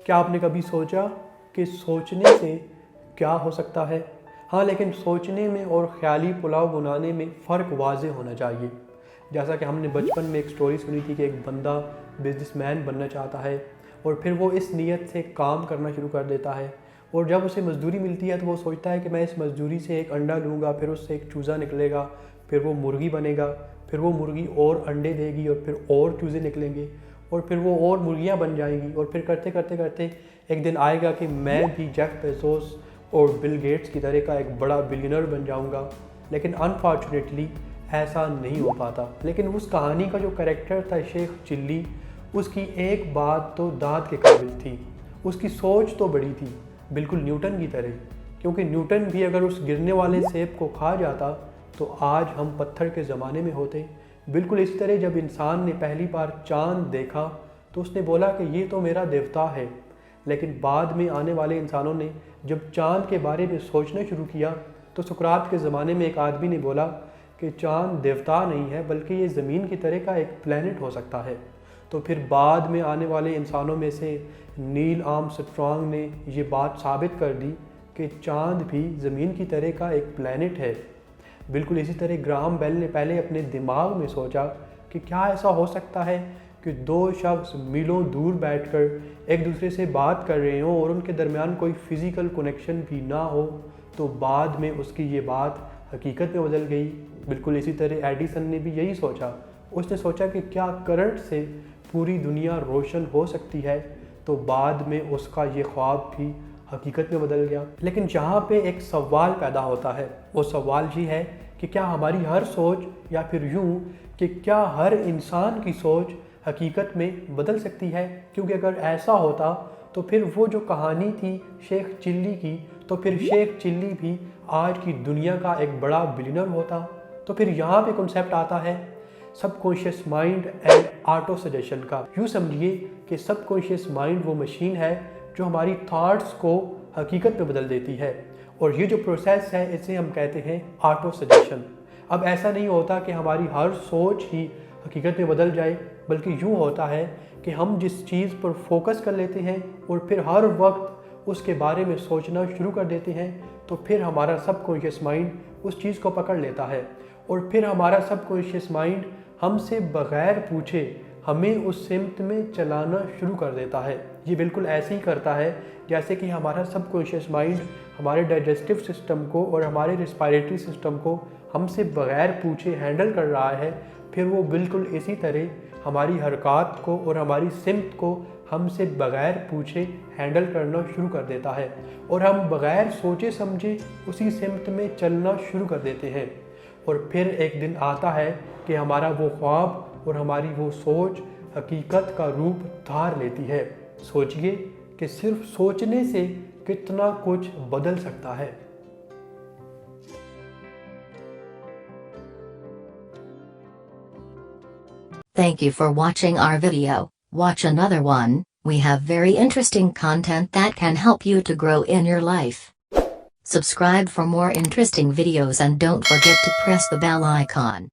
کیا آپ نے کبھی سوچا کہ سوچنے سے کیا ہو سکتا ہے؟ ہاں، لیکن سوچنے میں اور خیالی پلاؤ بنانے میں فرق واضح ہونا چاہیے۔ جیسا کہ ہم نے بچپن میں ایک سٹوری سنی تھی کہ ایک بندہ بزنس مین بننا چاہتا ہے اور پھر وہ اس نیت سے کام کرنا شروع کر دیتا ہے، اور جب اسے مزدوری ملتی ہے تو وہ سوچتا ہے کہ میں اس مزدوری سے ایک انڈا لوں گا، پھر اس سے ایک چوزا نکلے گا، پھر وہ مرغی بنے گا، پھر وہ مرغی اور انڈے دے گی اور پھر اور چوزے نکلیں گے اور پھر وہ اور مرغیاں بن جائیں گی، اور پھر کرتے کرتے کرتے ایک دن آئے گا کہ میں بھی جیف بیزوس اور بل گیٹس کی طرح کا ایک بڑا بلینئر بن جاؤں گا۔ لیکن انفارچونیٹلی ایسا نہیں ہو پاتا۔ لیکن اس کہانی کا جو کریکٹر تھا شیخ چلی، اس کی ایک بات تو داد کے قابل تھی، اس کی سوچ تو بڑی تھی، بالکل نیوٹن کی طرح، کیونکہ نیوٹن بھی اگر اس گرنے والے سیب کو کھا جاتا تو آج ہم پتھر کے زمانے میں ہوتے۔ بالکل اس طرح جب انسان نے پہلی بار چاند دیکھا تو اس نے بولا کہ یہ تو میرا دیوتا ہے، لیکن بعد میں آنے والے انسانوں نے جب چاند کے بارے میں سوچنا شروع کیا تو سقراط کے زمانے میں ایک آدمی نے بولا کہ چاند دیوتا نہیں ہے بلکہ یہ زمین کی طرح کا ایک پلینٹ ہو سکتا ہے۔ تو پھر بعد میں آنے والے انسانوں میں سے نیل آرم اسٹرانگ نے یہ بات ثابت کر دی کہ چاند بھی زمین کی طرح کا ایک پلینٹ ہے۔ بالکل اسی طرح گراہم بیل نے پہلے اپنے دماغ میں سوچا کہ کیا ایسا ہو سکتا ہے کہ دو شخص میلوں دور بیٹھ کر ایک دوسرے سے بات کر رہے ہوں اور ان کے درمیان کوئی فزیکل کنیکشن بھی نہ ہو، تو بعد میں اس کی یہ بات حقیقت میں بدل گئی۔ بالکل اسی طرح ایڈیسن نے بھی یہی سوچا، اس نے سوچا کہ کیا کرنٹ سے پوری دنیا روشن ہو سکتی ہے، تو بعد میں اس کا یہ خواب بھی حقیقت میں بدل گیا۔ لیکن جہاں پہ ایک سوال پیدا ہوتا ہے، وہ سوال یہ ہے کہ کیا ہماری ہر سوچ، یا پھر یوں کہ کیا ہر انسان کی سوچ حقیقت میں بدل سکتی ہے؟ کیونکہ اگر ایسا ہوتا تو پھر وہ جو کہانی تھی شیخ چلی کی، تو پھر شیخ چلی بھی آج کی دنیا کا ایک بڑا بلینئر ہوتا۔ تو پھر یہاں پہ کنسیپٹ آتا ہے subconscious mind and autosuggestion کا۔ یوں سمجھیے کہ سب کانشیس مائنڈ وہ مشین ہے جو ہماری تھاٹس کو حقیقت میں بدل دیتی ہے، اور یہ جو پروسیس ہے اسے ہم کہتے ہیں آٹو سجیشن۔ اب ایسا نہیں ہوتا کہ ہماری ہر سوچ ہی حقیقت میں بدل جائے، بلکہ یوں ہوتا ہے کہ ہم جس چیز پر فوکس کر لیتے ہیں اور پھر ہر وقت اس کے بارے میں سوچنا شروع کر دیتے ہیں، تو پھر ہمارا سب کانشیس مائنڈ اس چیز کو پکڑ لیتا ہے، اور پھر ہمارا سب کانشیس مائنڈ ہم سے بغیر پوچھے ہمیں اس سمت میں چلانا شروع کر دیتا ہے۔ یہ بالکل ایسے ہی کرتا ہے جیسے کہ ہمارا سب کانشیس مائنڈ ہمارے ڈائجسٹو سسٹم کو اور ہمارے ریسپائریٹری سسٹم کو ہم سے بغیر پوچھے ہینڈل کر رہا ہے، پھر وہ بالکل اسی طرح ہماری حرکات کو اور ہماری سمت کو ہم سے بغیر پوچھے ہینڈل کرنا شروع کر دیتا ہے، اور ہم بغیر سوچے سمجھے اسی سمت میں چلنا شروع کر دیتے ہیں۔ اور پھر ایک دن آتا ہے کہ ہمارا وہ خواب اور ہماری وہ سوچ حقیقت کا روپ دھار لیتی ہے۔ سوچئے کہ صرف سوچنے سے کتنا کچھ بدل سکتا ہے۔ Thank you for watching our video. Watch another one. We have very interesting content that can help you to grow in your life. Subscribe for more interesting videos and don't forget to press the bell icon.